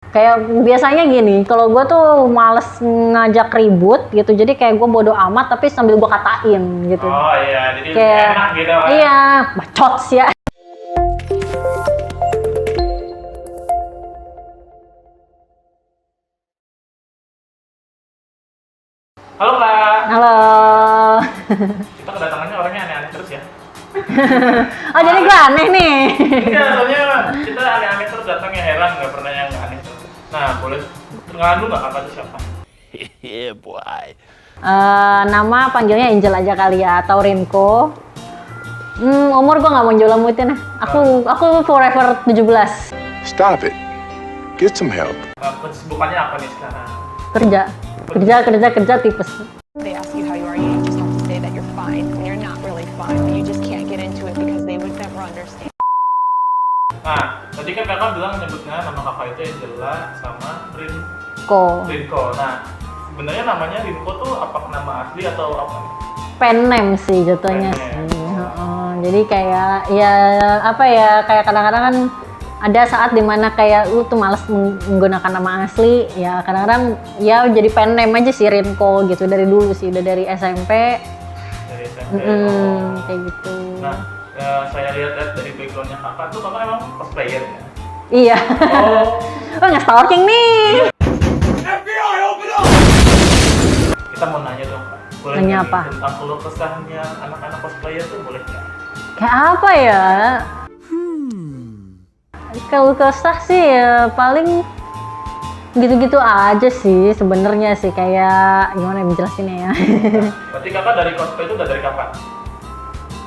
Kayak biasanya gini, kalau gue tuh males ngajak ribut gitu, jadi kayak gue bodo amat tapi sambil gue katain gitu. Oh iya, jadi Kayak, enak gitu kan? iya, bacot sih ya. Halo Kak, Halo. kita kedatangannya orangnya aneh-aneh terus ya? Oh jadi gue aneh nih. Iya, soalnya kita aneh-aneh terus datangnya, heran nggak pernah yang nggak aneh terus. Nah, boleh kenalan dulu nggak Kakak itu siapa? Yeah, boy. Nama panggilnya Angel aja kali ya, atau Rinko. Umur gue nggak mau jolamutin. Aku forever 17. Stop it. Get some help. Kesibukannya apa nih sekarang? Kerja tipes. They ask you how you are, you just have to say that you're fine when you're not really fine, but you just can't get into it because they would never understand. Nah, tadi kan Kakak bilang nyebutnya nama Kakak itu Angela sama Rinko. Nah, sebenarnya namanya Rinko tuh apa nama asli atau apa nih? Pen name sih jatuhnya Pen name. sih. Jadi kayak ya apa ya, kayak kadang-kadang kan ada saat dimana kayak lu tuh males menggunakan nama asli, ya kadang-kadang ya jadi pen name aja sih Rinko gitu dari dulu sih, udah dari SMP. Dari SMP. Kayak gitu. Nah, saya lihat dari backgroundnya Kakak tuh Kakak emang cosplayer ya? Iya. Oh, Oh nggak stalking nih. kita mau nanya dong Kak. Boleh Nanya nggak nih apa? tentang keluh kesahnya anak-anak cosplayer tuh boleh nggak? Kayak apa ya? Kalau kesah sih ya paling gitu-gitu aja sih sebenarnya sih, kayak gimana ya menjelasinnya ya. Berarti Kakak dari cosplay itu udah dari kapan?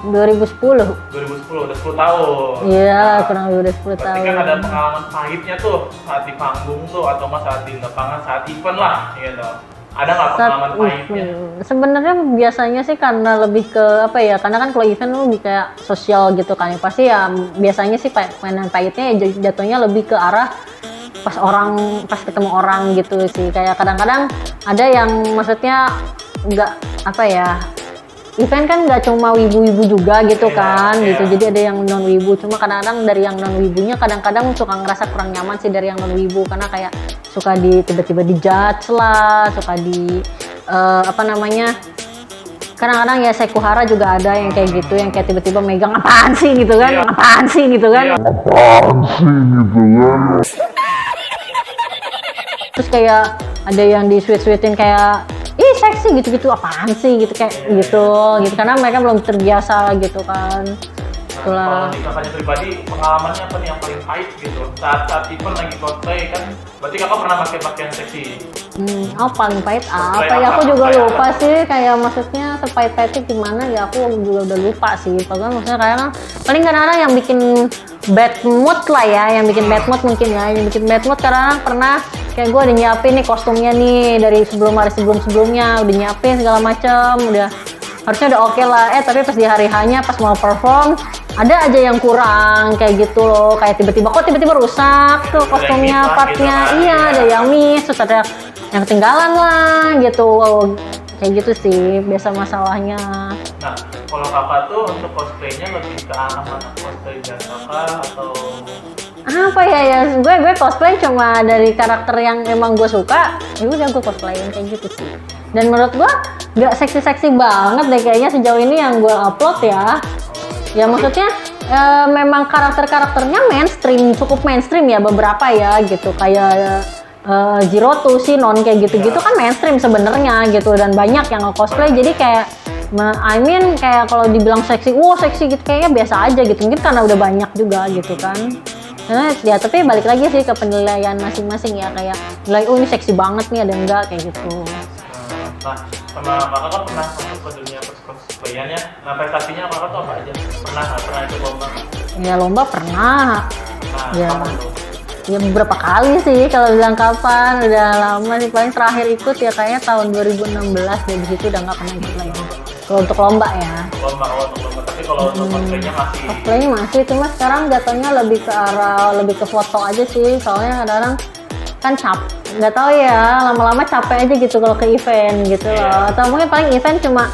2010. 2010, udah 10 tahun. Iya, kurang lebih udah 10 Berarti tahun. kan ada pengalaman pahitnya tuh saat di panggung tuh atau mas saat di lapangan saat event lah gitu. Ada nggak pengalaman pahitnya? Sebenarnya biasanya sih karena lebih ke apa ya? Karena kan kalau event lu lebih kayak sosial gitu kan. Ya. Pasti ya biasanya sih mainan pahitnya ya jatuhnya lebih ke arah pas ketemu orang gitu sih. Kayak kadang-kadang ada yang maksudnya nggak apa ya? Event kan nggak cuma wibu-wibu juga gitu kan, gitu. Jadi ada yang non wibu. Cuma kadang-kadang dari yang non wibunya kadang-kadang suka ngerasa kurang nyaman sih dari yang non wibu karena kayak suka tiba-tiba dijudge lah, suka apa namanya? Kadang-kadang ya sekuhara juga ada yang kayak gitu, yang kayak tiba-tiba megang apaan sih gitu kan, apaan sih gitu kan. Terus kayak ada yang di sweet-sweetin kayak ih seksi gitu-gitu, apaan sih gitu kayak gitu karena mereka belum terbiasa gitu kan. Kalau di kakaknya pribadi pengalamannya apa nih yang paling pahit gitu saat event lagi cosplay kan berarti kakak pernah pakai pakaian seksi. Paling pahit apa ya, aku juga lupa sih, kayak maksudnya sepahit-pahitnya gimana ya aku juga udah lupa sih. Padahal maksudnya kayak paling kadang-kadang yang bikin bad mood lah ya, yang bikin bad mood mungkin ya, yang bikin bad mood kadang-kadang pernah kayak gue udah nyiapin nih kostumnya nih dari sebelumnya udah nyiapin segala macam, udah harusnya udah oke lah, tapi pas di hari hanya pas mau perform ada aja yang kurang kayak gitu loh, kayak tiba-tiba rusak tuh kostumnya, partnya, iya ada yang miss, terus ada yang ketinggalan lah gitu, kayak gitu sih biasa masalahnya. Nah, kalau kakak tuh untuk cosplaynya lebih ke arah mana? Cosplay biasa kah atau apa ya gue cosplay cuma dari karakter yang emang gue suka, ya udah gue cosplayin kayak gitu sih. Dan menurut gue nggak seksi-seksi banget deh kayaknya sejauh ini yang gue upload ya. Ya maksudnya memang karakter-karakternya mainstream, cukup mainstream ya beberapa ya gitu, kayak Zero tuh sih non kayak gitu-gitu kan mainstream sebenarnya gitu, dan banyak yang nge-cosplay jadi kayak kayak kalau dibilang seksi gitu kayaknya biasa aja gitu, mungkin karena udah banyak juga gitu kan. Ya tapi balik lagi sih ke penilaian masing-masing ya, kayak nilai ini seksi banget nih ada enggak kayak gitu. Nah, sama kakak kan pernah masuk ke dunia cosplayan ya. Nah, prestasinya kakak tuh apa aja? Pernah ikut lomba? Ya lomba pernah. Nah, Ya. kapan tuh? Ya beberapa kali sih kalau bilang kapan, udah lama sih, paling terakhir ikut ya kayaknya tahun 2016, dari situ udah nggak pernah ikut lagi. Kalau untuk lomba ya. Untuk lomba. Tapi kalau untuk cosplaynya masih. Cosplaynya masih, cuma sekarang jatuhnya lebih ke foto aja sih, soalnya kadang-kadang kan nggak tahu ya, lama-lama capek aja gitu kalau ke event gitu loh. Atau mungkin paling event cuma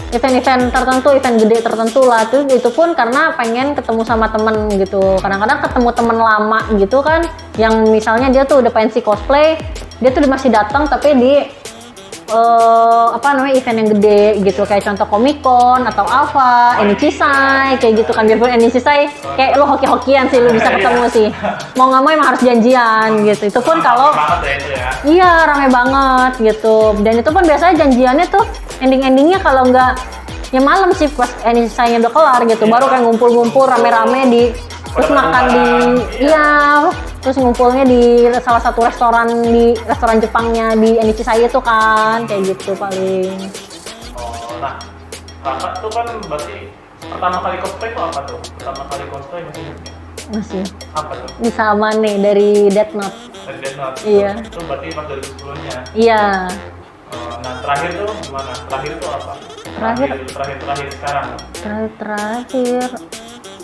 event-event tertentu, event gede tertentu lah. Itu pun karena pengen ketemu sama temen gitu. Kadang-kadang ketemu temen lama gitu kan, yang misalnya dia tuh udah pensi cosplay, dia tuh masih datang tapi di event yang gede gitu, kayak contoh Comic Con atau Alpha, Enichishai kayak gitu kan. Biarpun Enichishai kayak lu hoki-hokian sih, lu bisa ketemu sih. Mau nggak mau emang harus janjian gitu. Itu pun kalau iya rame banget gitu. Dan itu pun biasanya janjiannya tuh ending-endingnya kalau nggak ya malam sih pas Enichishai-nya udah kelar gitu, baru kayak ngumpul-ngumpul rame-rame terus makan terus ngumpulnya di salah satu restoran Jepangnya di Enichishai itu kan, kayak gitu paling. Oh, nah kakak tuh kan berarti pertama kali cosplay itu apa tuh? Pertama kali cosplay masih ingat nggak? Masih. Apa tuh? Ini sama nih dari Death Note. Dari Death Note. Iya. Itu berarti pas 2010-nya. Iya. Nah terakhir tuh gimana? Terakhir tuh apa? Terakhir sekarang. Terakhir.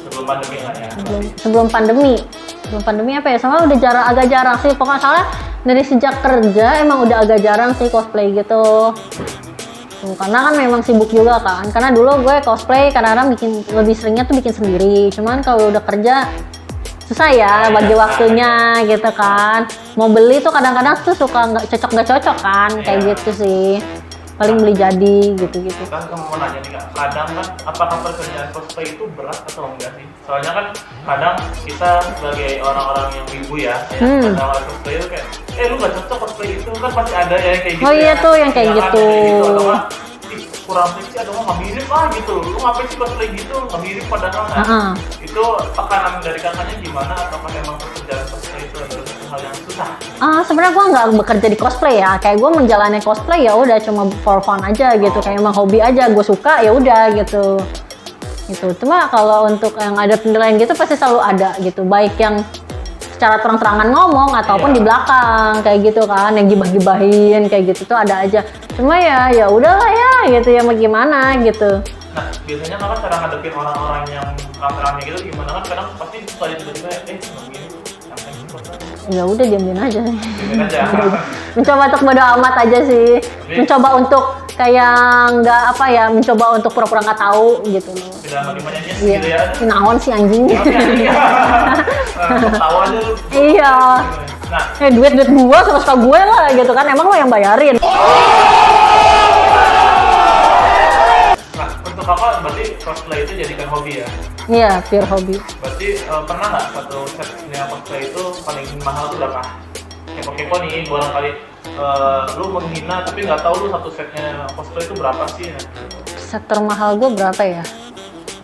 Sebelum pandemi lah ya. Sebelum pandemi apa ya? Soalnya udah agak jarang sih. Pokoknya soalnya dari sejak kerja emang udah agak jarang sih cosplay gitu. Karena kan memang sibuk juga kan. Karena dulu gue cosplay kadang-kadang lebih seringnya tuh bikin sendiri. Cuman kalau udah kerja susah ya bagi waktunya gitu kan. Mau beli tuh kadang-kadang tuh suka nggak cocok kan, kayak gitu sih. Paling beli jadi gitu-gitu. Kan kamu mau nanya nih Kak, kadang kan apakah pekerjaan cosplay itu berat atau enggak sih? Soalnya kan kadang kita sebagai orang-orang yang ibu ya, kadang orang cosplay itu kayak, lu gak cocok cosplay itu, kan pasti ada ya yang kayak gitu. Oh iya tuh yang kayak gitu. Atau kan, kurang seksi atau nggak mirip lah gitu. Lu ngapain sih cosplay gitu? Nggak mirip padahal kan. Itu tekanan dari kakaknya gimana? Apakah memang pekerjaan cosplay itu adalah satu hal yang susah? Sebenarnya gue nggak bekerja di cosplay ya. Kayak gue menjalani cosplay ya udah cuma for fun aja gitu. Kayak emang hobi aja. Gue suka ya udah gitu. Gitu. Cuma kalau untuk yang ada penilaian gitu pasti selalu ada gitu. Baik yang secara terang-terangan ngomong ataupun di belakang kayak gitu kan, yang gibah-gibahin kayak gitu tuh ada aja. Cuma ya udahlah ya gitu ya, mau gimana gitu. Nah biasanya kakak cara ngadepin orang-orang yang rame-rame gitu gimana? Kan kadang pasti suka tiba-tiba begini ya udah diamin aja sih. Diamin aja. Mencoba untuk bodo amat aja sih. Mencoba untuk kayak nggak mencoba untuk pura-pura nggak tahu gitu loh. Tidak gimana gitu ya. Naon sih anjing. Tahu aja lu. Iya. Nah, duit gua suka gue lah gitu kan, emang lo yang bayarin. Nah, untuk kakak berarti cosplay itu jadikan hobi ya? Iya, pure hobi. Berarti pernah nggak satu setnya cosplay itu paling mahal tuh berapa? Kepo-kepo nih, barangkali lu menghina tapi nggak tahu lu satu setnya cosplay itu berapa sih? Set termahal gue berapa ya?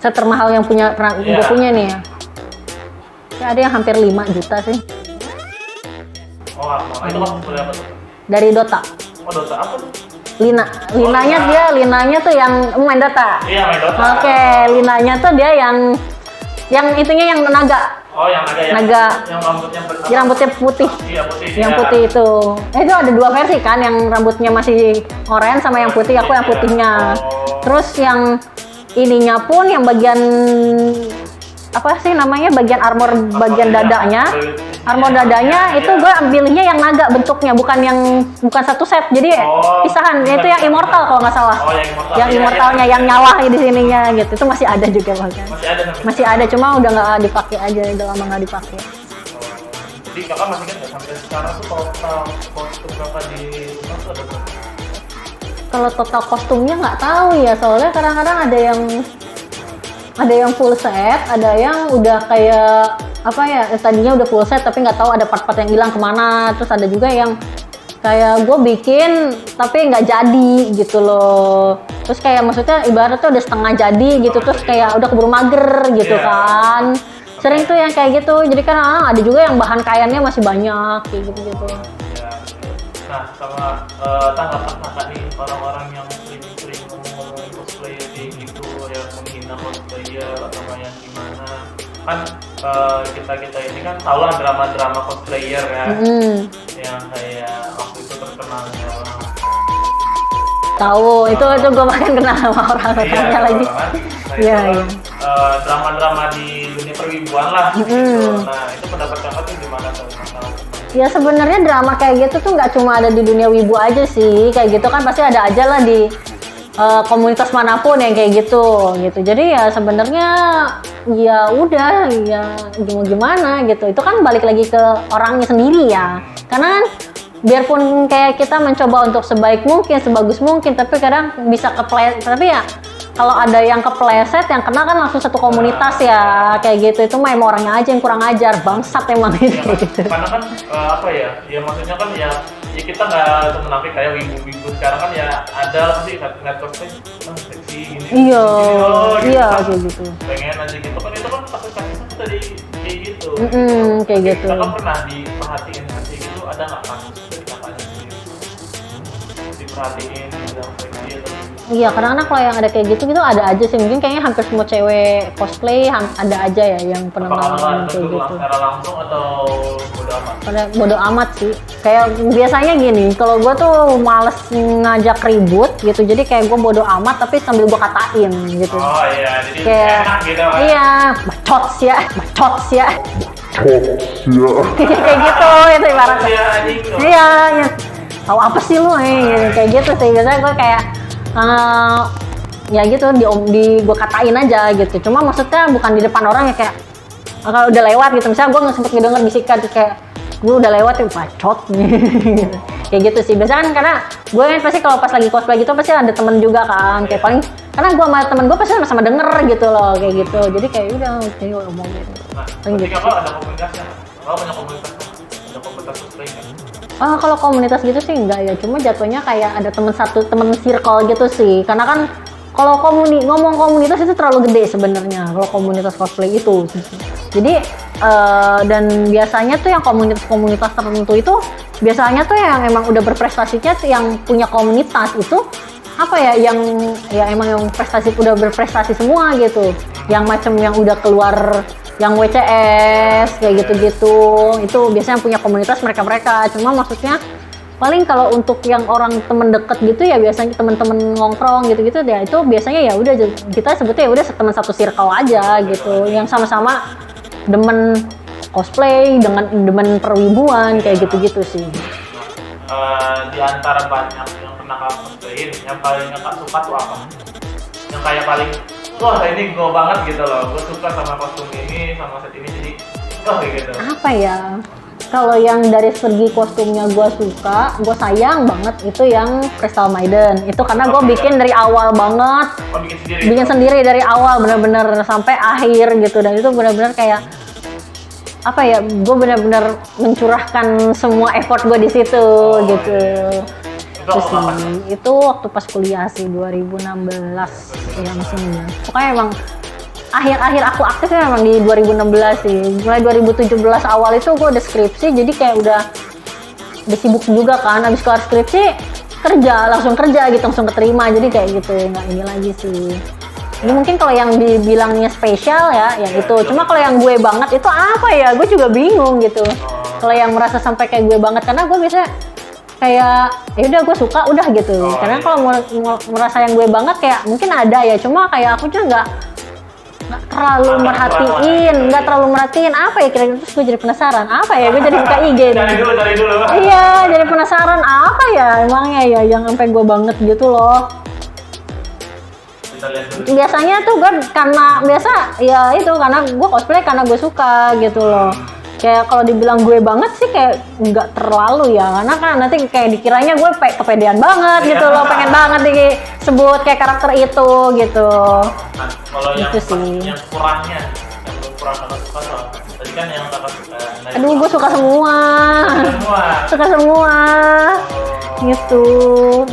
Set termahal yang pernah gue punya nih ya. Ya ada yang hampir 5 juta sih. Oh, itu cosplay apa tuh? Dari Dota. Oh, Dota apa tuh? Linanya tuh yang main Dota. Iya, main Dota. Oke, linanya tuh dia yang itunya yang naga. Oh, yang naga. Yang rambutnya putih. Iya, putih. Yang putih itu. Itu ada 2 versi kan, yang rambutnya masih oranye sama yang putih. Aku yang putihnya. Terus yang ininya pun yang bagian apa sih namanya, bagian armor bagian dadanya. Armor dadanya itu gue ambilnya yang naga bentuknya, bukan satu set. Jadi pisahan. Itu yang immortal kalau nggak salah. Oh, yang immortal. Yang immortalnya yang nyala di sininya gitu. Itu masih ada juga bahkan. Masih ada, cuma udah nggak dipakai aja, udah lama nggak dipakai. Jadi kakak masih kan nggak sampai sekarang tuh total kostum kakak di rumah tuh ada berapa? Kalau total kostumnya nggak tahu ya, soalnya kadang-kadang ada yang full set, ada yang udah kayak tadinya udah full set tapi nggak tahu ada part-part yang hilang kemana. Terus ada juga yang kayak gue bikin tapi nggak jadi gitu loh. Terus kayak maksudnya ibaratnya udah setengah jadi gitu, terus kayak udah keburu mager gitu kan. Sering tuh yang kayak gitu. Jadi kan ada juga yang bahan kainnya masih banyak kayak gitu. Nah, sama tanggapan kakak nih orang-orang yang sering ngomongin cosplay kayak gitu, yang menghina cosplayer atau yang gimana. Kan kita ini kan tahu lah drama-drama cosplayer ya, yang kayak waktu itu terkenalnya orang. Tahu, itu gue makan kenal sama orang-orangnya lagi. Iya. Drama-drama di dunia perwibuan lah. Gitu. Nah, itu pendapat kakak tuh gimana tuh masalah? Ya sebenarnya drama kayak gitu tuh nggak cuma ada di dunia wibu aja sih, kayak gitu kan pasti ada aja lah di komunitas manapun yang kayak gitu. Jadi ya sebenarnya ya udah ya gimana gitu. Itu kan balik lagi ke orangnya sendiri ya. Karena kan biarpun kayak kita mencoba untuk sebaik mungkin, sebagus mungkin, tapi kadang bisa kepleset. Tapi ya kalau ada yang kepleset, yang kena kan langsung satu komunitas ya kayak gitu. Itu mah emang orangnya aja yang kurang ajar, bangsat emang itu. Ya, Gitu. karena kan apa ya maksudnya kan ya kita nggak menafik kayak wibu-wibu sekarang kan ya ada lah pasti ngeliat cosplay seksi gini Iya, gitu iya kan. kayak gitu. Pengen aja gitu kan, itu kan kasus-kasusnya tadi kayak gitu. Kayak gitu. Kakak pernah diperhatiin kayak gitu, ada nggak kasus dari kakaknya sendiri diperhatiin bilang seksi atau Iya, kadang-kadang kalau yang ada kayak gitu ada aja sih. Mungkin kayaknya hampir semua cewek cosplay ada aja ya yang pernah apakah ngalamin kayak tentu gitu. secara langsung atau bodo amat? Pada bodo amat sih. Kayak biasanya gini, kalau gue tuh males ngajak ribut gitu. Jadi kayak gue bodo amat tapi sambil gue katain gitu. Oh iya, jadi Kayak enak gitu kan? iya, bacots ya. Kayak gitu itu ibaratnya. Iya, anjing. Iya, ya. Tahu apa sih lu gitu. Kayak gitu sih. Biasanya gue kayak ya gitu di gue katain aja gitu. Cuma maksudnya bukan di depan orang ya, kayak kalau udah lewat gitu. Misalnya gue nggak sempet ngedenger bisikan terus kayak gue udah lewat ya bacot gitu. Kayak gitu sih. Biasanya kan karena gue kan pasti kalau pas lagi cosplay gitu pasti ada temen juga kan. Kayak paling karena gue sama temen gue pasti sama-sama denger gitu loh kayak gitu. Jadi kayak udah jadi ngomong gitu. Nah, Paling ketika gitu. kalau ada komunitasnya, kalau banyak komunitas, ada komunitas cosplay kan? Kalau komunitas gitu sih enggak ya, cuma jatuhnya kayak ada temen circle gitu sih. Karena kan kalau ngomong komunitas itu terlalu gede sebenarnya kalau komunitas cosplay itu. Jadi dan biasanya tuh yang komunitas tertentu itu biasanya tuh yang emang udah berprestasinya tuh yang punya komunitas itu apa ya emang yang udah berprestasi semua gitu. Yang macam yang udah keluar yang WCS kayak gitu-gitu itu biasanya punya komunitas mereka cuma maksudnya paling kalau untuk yang orang temen deket gitu ya biasanya temen-temen nongkrong gitu-gitu ya itu biasanya ya udah kita sebutnya ya udah teman satu circle aja gitu yang sama-sama demen cosplay dengan demen perwibuan kayak gitu-gitu sih. Di antara banyak yang pernah kakak cosplayin, yang paling kakak suka tuh apa? Yang kayak paling wah ini gue banget gitu loh, gue suka sama kostum ini, sama set ini, jadi kayak gitu. Apa ya? Kalau yang dari segi kostumnya gue suka, gue sayang banget itu yang Crystal Maiden. Itu karena gue bikin dari awal banget, Oh, bikin sendiri? bikin sendiri dari awal bener-bener sampai akhir gitu. Dan itu bener-bener kayak apa ya? Gue bener-bener mencurahkan semua effort gue di situ gitu. Itu Terus apa? itu waktu pas kuliah sih 2016 ya mesinnya. Pokoknya emang akhir-akhir aku aktif ya emang di 2016 sih. Mulai 2017 awal itu gue udah skripsi jadi kayak udah sibuk juga kan. Abis kelar skripsi langsung kerja gitu, langsung keterima. Jadi kayak gitu nggak ini lagi sih. Ini mungkin kalau yang dibilangnya spesial ya yang itu. Cuma kalau yang gue banget itu apa ya? Gue juga bingung gitu. Kalau yang merasa sampai kayak gue banget karena gue biasanya kayak ya udah gue suka udah gitu. Karena kalau merasa yang gue banget kayak mungkin ada ya, cuma kayak aku juga nggak terlalu merhatiin apa ya kira-kira. Terus gue jadi penasaran apa ya, gue jadi buka IG Cari dulu. iya jadi penasaran apa ya emangnya ya yang sampai gue banget gitu loh. Kita lihat dulu. Biasanya tuh gue karena karena gue cosplay karena gue suka gitu loh. Kayak kalau dibilang gue banget sih kayak nggak terlalu ya, karena kan nanti kayak dikiranya gue kepedean banget gitu loh, pengen banget disebut kayak karakter itu gitu. Nah, kalau yang Itu sih. yang kurangnya, yang belum kurang kakak suka tuh apa? Tadi kan yang kakak suka. Nah, Aduh, gue suka semua. semua. Suka semua. Gitu.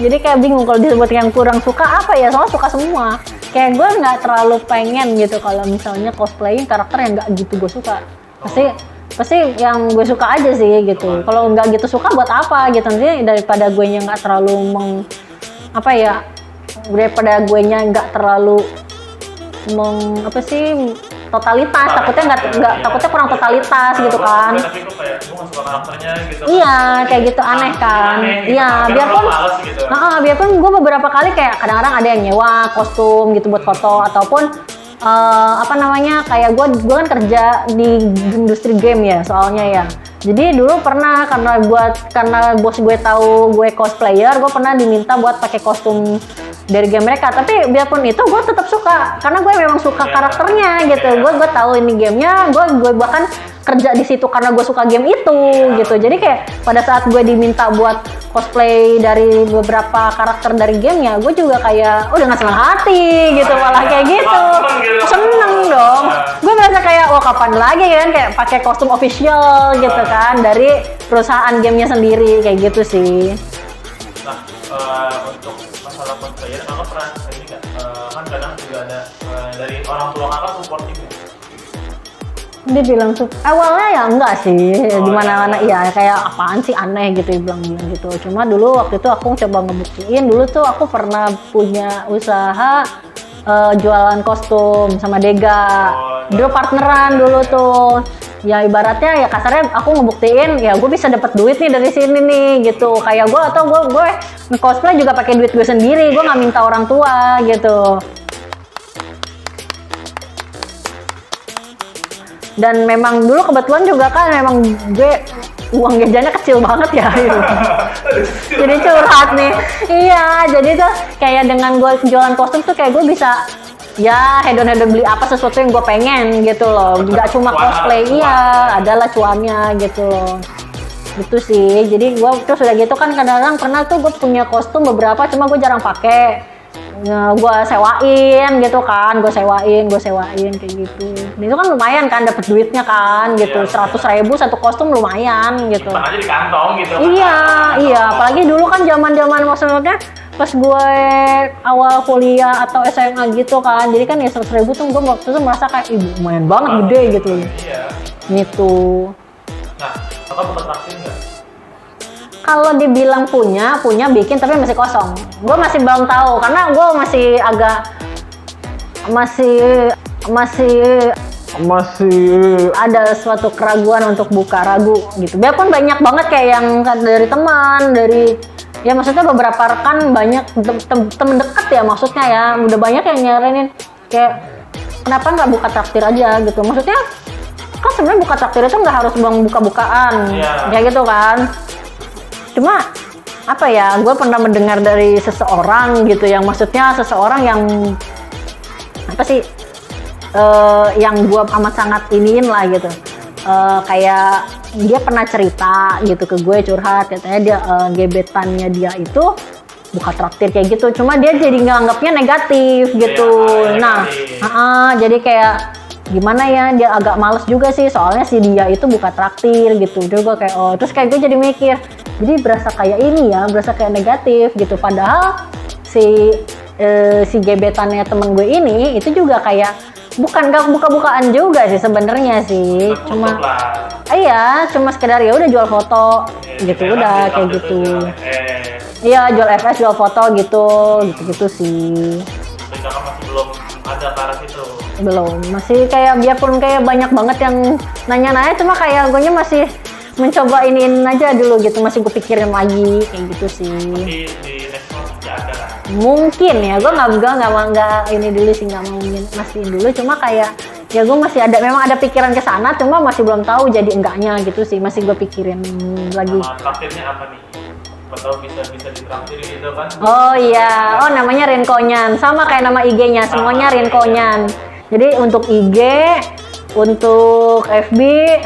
Jadi kayak bingung kalau disebut yang kurang suka apa ya, soalnya suka semua. Kayak gue nggak terlalu pengen gitu kalau misalnya cosplayin karakter yang nggak gitu gue suka. Pasti yang gue suka aja sih gitu. Kalau nggak gitu suka buat apa gitu, nanti daripada gue nya nggak terlalu daripada gue nya nggak terlalu totalitas, takutnya kurang totalitas gitu kan. Tapi kok kayak gue nggak suka karakternya gitu. Iya, kayak gitu aneh kan. Iya, biarpun gue beberapa kali kayak kadang-kadang ada yang nyewa kostum gitu buat foto ataupun kayak gue kan kerja di industri game ya soalnya ya. Jadi dulu pernah karena bos gue tahu gue cosplayer, gue pernah diminta buat pakai kostum dari game mereka. Tapi biarpun itu gue tetap suka karena gue memang suka karakternya gitu. Gue tahu ini gamenya, gue bahkan kerja di situ karena gue suka game itu gitu. Jadi kayak pada saat gue diminta buat cosplay dari beberapa karakter dari gamenya, gue juga kayak udah nggak senang hati gitu, malah kayak gitu. Seneng dong. Gue merasa kayak wah kapan lagi kan kayak pakai kostum official gitu kan dari perusahaan gamenya sendiri kayak gitu sih. Nah, untuk masalah cosplayer, kakak pernah ini nggak? Kan kadang juga ada dari orang tua kakak supporting nggak? Dia bilang awalnya ya enggak sih, gimana-mana ya kayak apaan sih aneh gitu bilang gitu. Cuma dulu waktu itu aku coba ngebuktiin, dulu tuh aku pernah punya usaha jualan kostum sama Dega. Dulu partneran dulu tuh. Ya ibaratnya ya kasarnya aku ngebuktiin ya gue bisa dapat duit nih dari sini nih gitu. Kayak gue atau gue cosplay juga pakai duit gue sendiri, gue nggak minta orang tua gitu. Dan memang dulu kebetulan juga kan memang gue uang jajannya kecil banget ya gitu. Jadi curhat nih. Iya, jadi tuh kayak dengan gue jualan kostum tuh kayak gue bisa ya hedon-hedon beli apa sesuatu yang gue pengen gitu loh. Nggak cuma cosplay, iya adalah cuannya gitu loh. Gitu sih. Jadi gue terus udah gitu kan kadang-kadang pernah tuh gue punya kostum beberapa cuma gue jarang pakai. Gue sewain gitu kan, gue sewain kayak gitu. Itu kan lumayan kan dapet duitnya kan gitu, 100.000 satu kostum lumayan gitu. Simpan aja di kantong gitu. Iya, apalagi dulu kan zaman maksudnya pas gue awal kuliah atau SMA gitu kan, jadi kan ya 100.000 tuh gue waktu itu merasa kayak lumayan banget gede gitu. Iya. Gitu. Nah, kakak buka traktir nggak? Kalau dibilang punya bikin tapi masih kosong. Gue masih belum tahu karena gue masih agak masih ada suatu keraguan untuk buka, ragu gitu. Biarpun banyak banget kayak yang dari teman, dari ya maksudnya beberapa rekan banyak temen deket ya maksudnya ya udah banyak yang nyaranin kayak kenapa nggak buka traktir aja gitu. Maksudnya kan sebenarnya buka traktir itu nggak harus buka-bukaan kayak gitu kan. Cuma apa ya, gue pernah mendengar dari seseorang gitu yang maksudnya seseorang yang apa sih yang gue amat sangat iniin lah gitu, kayak dia pernah cerita gitu ke gue, curhat katanya dia gebetannya dia itu buka traktir kayak gitu, cuma dia jadi nganggapnya negatif gitu. Jadi kayak gimana ya, dia agak males juga sih soalnya si dia itu buka traktir gitu. Terus gue kayak terus kayak gue jadi mikir, jadi berasa kayak ini ya, berasa kayak negatif gitu. Padahal si gebetannya temen gue ini itu juga kayak bukan gak buka-bukaan juga sih sebenarnya sih, cuma cuma sekedar ya udah jual foto gitu, udah kayak gitu. Iya, jual FS, jual foto gitu sih. Tapi kakak masih belum ada ke arah situ? Belum, masih kayak biarpun kayak banyak banget yang nanya-nanya, cuma kayak gue masih mencoba iniin aja dulu gitu, masih gue pikirin lagi kayak gitu sih. Tapi di next month ya ada lah. Mungkin ya, gue nggak ini dulu sih, nggak mau mastiin dulu, cuma kayak ya gue masih ada, memang ada pikiran ke sana, cuma masih belum tahu jadi enggaknya gitu sih, masih gue pikirin lagi. Nama traktirnya apa nih? Atau bisa ditraktir gitu kan? Oh iya, namanya Rinkonyan, sama kayak nama IG-nya, semuanya Rinkonyan. Jadi untuk IG, untuk FB,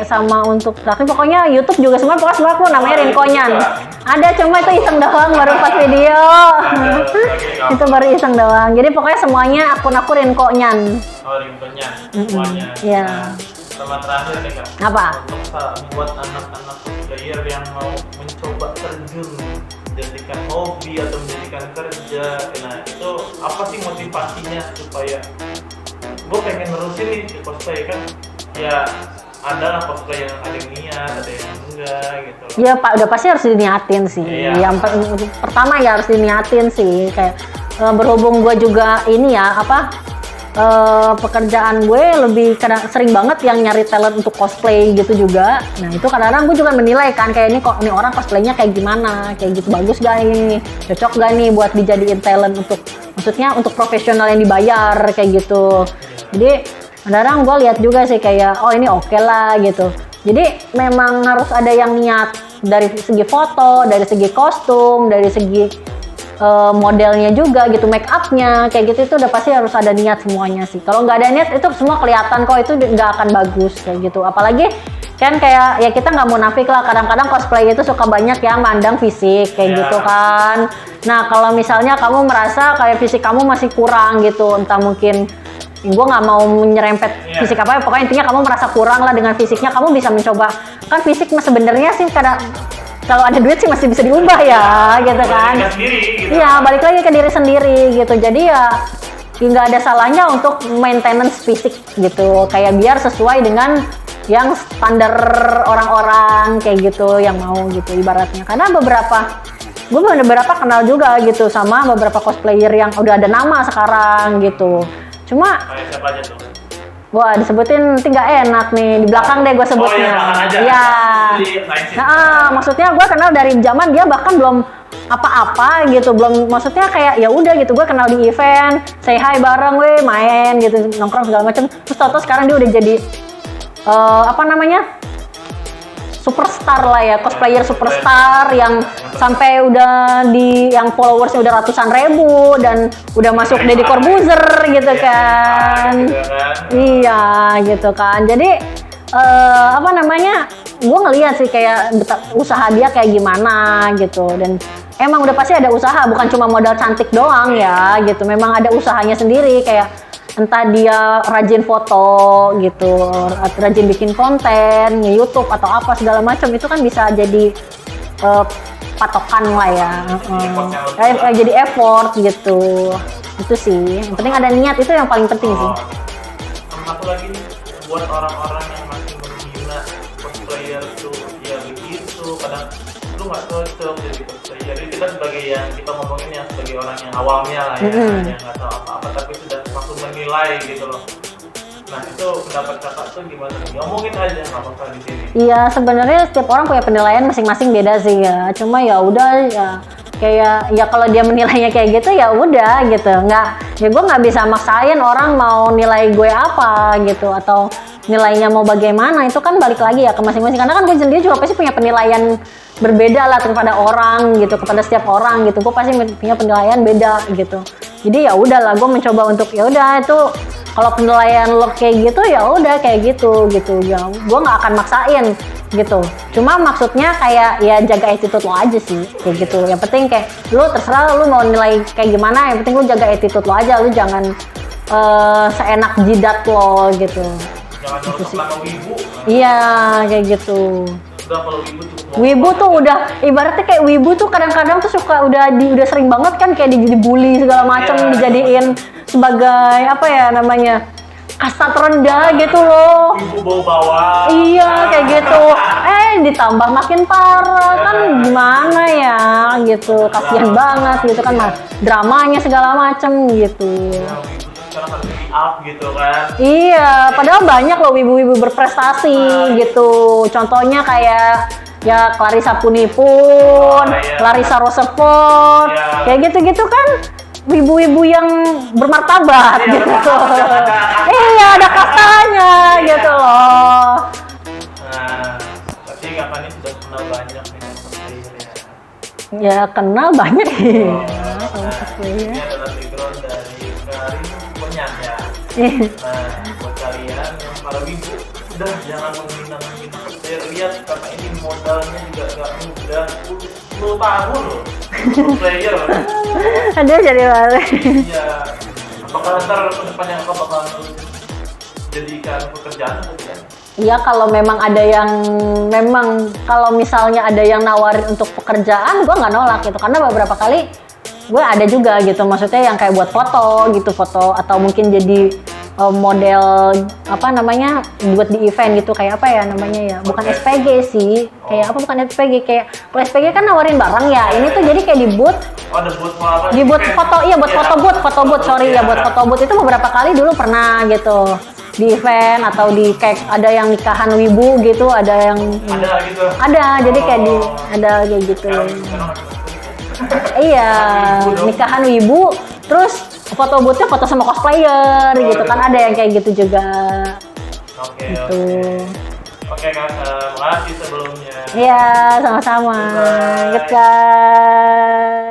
sama untuk traktir, pokoknya YouTube juga semua pokoknya aku namanya Rinkonyan. Ada, cuma itu iseng doang, baru pas video. Itu baru iseng doang. Jadi pokoknya semuanya akun aku Rinkonyan. Oh, Rinkonyan, semuanya. Iya. Sama terakhir nih kak. Apa? Untuk buat anak-anak player yang mau mencoba terjun menjadikan hobi atau menjadikan kerja, nah itu apa sih motivasinya supaya gue pengen nerusin nih di cosplay kan? Ya ada lah cosplay yang ada yang niat, ada yang enggak gitu. Ya Pak, udah pasti harus diniatin sih. Iya. Yang pertama ya harus diniatin sih. Kayak berhubung gue juga ini ya pekerjaan gue lebih sering banget yang nyari talent untuk cosplay gitu juga. Nah itu kadang-kadang gue juga menilai kan kayak ini orang cosplaynya kayak gimana, kayak gitu bagus gak ini, cocok gak nih buat dijadiin talent untuk, maksudnya untuk profesional yang dibayar kayak gitu. Jadi kadang-kadang gue lihat juga sih kayak ini oke lah gitu. Jadi memang harus ada yang niat dari segi foto, dari segi kostum, dari segi modelnya juga gitu, make upnya kayak gitu, itu udah pasti harus ada niat semuanya sih. Kalau nggak ada niat itu semua kelihatan kok, itu nggak akan bagus kayak gitu. Apalagi kan kayak ya kita nggak munafik lah, kadang-kadang cosplay itu suka banyak yang mandang fisik kayak gitu kan. Nah kalau misalnya kamu merasa kayak fisik kamu masih kurang gitu, entah mungkin gue nggak mau menyerempet fisik apa, pokoknya intinya kamu merasa kurang lah dengan fisiknya, kamu bisa mencoba. Kan fisik mah sebenarnya sih kadang kalau ada duit sih masih bisa diubah ya gitu kan. Iya, balik lagi ke diri sendiri gitu. Jadi ya nggak ada salahnya untuk maintenance fisik gitu, kayak biar sesuai dengan yang standar orang-orang kayak gitu yang mau gitu ibaratnya. Karena gue beberapa kenal juga gitu sama beberapa cosplayer yang udah ada nama sekarang gitu. Cuma siapa aja tuh? wah disebutin nanti nggak enak nih, di belakang deh gue sebutnya. Iya. Nah, maksudnya gue kenal dari zaman dia bahkan belum apa-apa gitu, belum, maksudnya kayak ya udah gitu, gue kenal di event, say hi bareng, weh main gitu, nongkrong segala macam. Terus tau-tau sekarang dia udah jadi apa namanya, superstar lah ya, cosplayer superstar yang sampai udah yang followersnya udah ratusan ribu dan udah masuk Deddy Corbuzier gitu kan. Iya gitu kan. Jadi apa namanya, gue ngeliat sih kayak usaha dia kayak gimana gitu, dan emang udah pasti ada usaha, bukan cuma modal cantik doang ya gitu, memang ada usahanya sendiri, kayak entah dia rajin foto gitu, rajin bikin konten, YouTube atau apa segala macam, itu kan bisa jadi patokan lah ya, jadi effort gitu. Itu sih, yang penting ada niat, itu yang paling penting sih. Satu lagi nih, buat orang-orang yang masih menghina cosplayer tuh ya begitu, kadang lu nggak cocok jadi cosplayer. Jadi kita sebagai yang kita ngomongin yang sebagai orang yang awamnya lah ya, yang nggak tahu apa-apa tapi sudah langsung menilai gitu loh. Nah itu pendapat kakak tuh gimana nih? Ngomongin aja nggak apa-apa di sini. Iya sebenarnya setiap orang punya penilaian masing-masing beda sih ya. Cuma ya udah ya kayak ya kalau dia menilainya kayak gitu ya udah gitu, nggak, ya gue nggak bisa maksain orang mau nilai gue apa gitu atau nilainya mau bagaimana, itu kan balik lagi ya ke masing-masing, karena kan gue sendiri juga pasti punya penilaian berbeda lah kepada orang gitu, kepada setiap orang gitu, gue pasti punya penilaian beda gitu. Jadi ya udahlah, gue mencoba untuk ya udah itu kalau penilaian lo kayak gitu ya udah kayak gitu ya, gue nggak akan maksain gitu. Cuma maksudnya kayak ya jaga attitude lo aja sih kayak gitu. Yang penting kayak lu terserah lu mau nilai kayak gimana, yang penting lu jaga attitude lo aja, lu jangan seenak jidat lo gitu. Jangan nyolot sama wibu. Iya kayak gitu. Udah kalau wibu cukup. Wibu tuh udah ibaratnya kayak wibu tuh kadang-kadang tuh suka udah sering banget kan kayak dibully segala macam, dijadiin sebagai apa ya namanya, kasta terendah gitu loh. Wibu bau bawang. Iya kayak gitu. Ditambah makin parah kan gimana ya gitu, kasihan banget gitu kan, dramanya segala macem gitu. Ya, wibu tuh sekarang harus di up gitu kan. Iya, padahal banyak loh wibu-wibu berprestasi gitu. Contohnya kayak ya Clarissa Punipun, Clarissa Rosefort, kayak gitu-gitu kan. Wibu-wibu yang bermartabat gitu. Iya, ada kastanya gitu loh. Nah, tapi kakak ini sudah kenal banyak dengan cosplayer ya. Ya kenal banyak ya. Ini adalah background dari Karin Ponyan ya. Nah, buat kalian yang para wibu, udah jangan menghina cosplayer. Lihat kakak ini modalnya juga gak mudah, 10 tahun loh cosplayer. Aduh jadi balik. Iya. Apakah ntar kedepannya kakak bakal jadikan pekerjaan atau tidak? Iya kalau memang ada yang kalau misalnya ada yang nawarin untuk pekerjaan, gue nggak nolak gitu, karena beberapa kali gue ada juga gitu, maksudnya yang kayak buat foto gitu, foto atau mungkin jadi model apa namanya buat di event gitu, kayak apa ya namanya ya, bukan SPG sih, kayak apa, bukan SPG, kayak kalau SPG kan nawarin barang ya, ini tuh jadi kayak di booth. Oh, ada booth apa? Di booth foto, iya buat foto booth, sorry ya, buat foto booth itu beberapa kali dulu pernah gitu di event atau di kayak ada yang nikahan wibu gitu, ada yang gitu. Ada, jadi kayak ada kayak gitu. Iya, nikahan wibu, terus foto boothnya foto sama cosplayer gitu kan, ada yang kayak gitu juga. Oke. Gitu. Oke kakak, makasih sebelumnya. Iya, sama-sama. Good guys.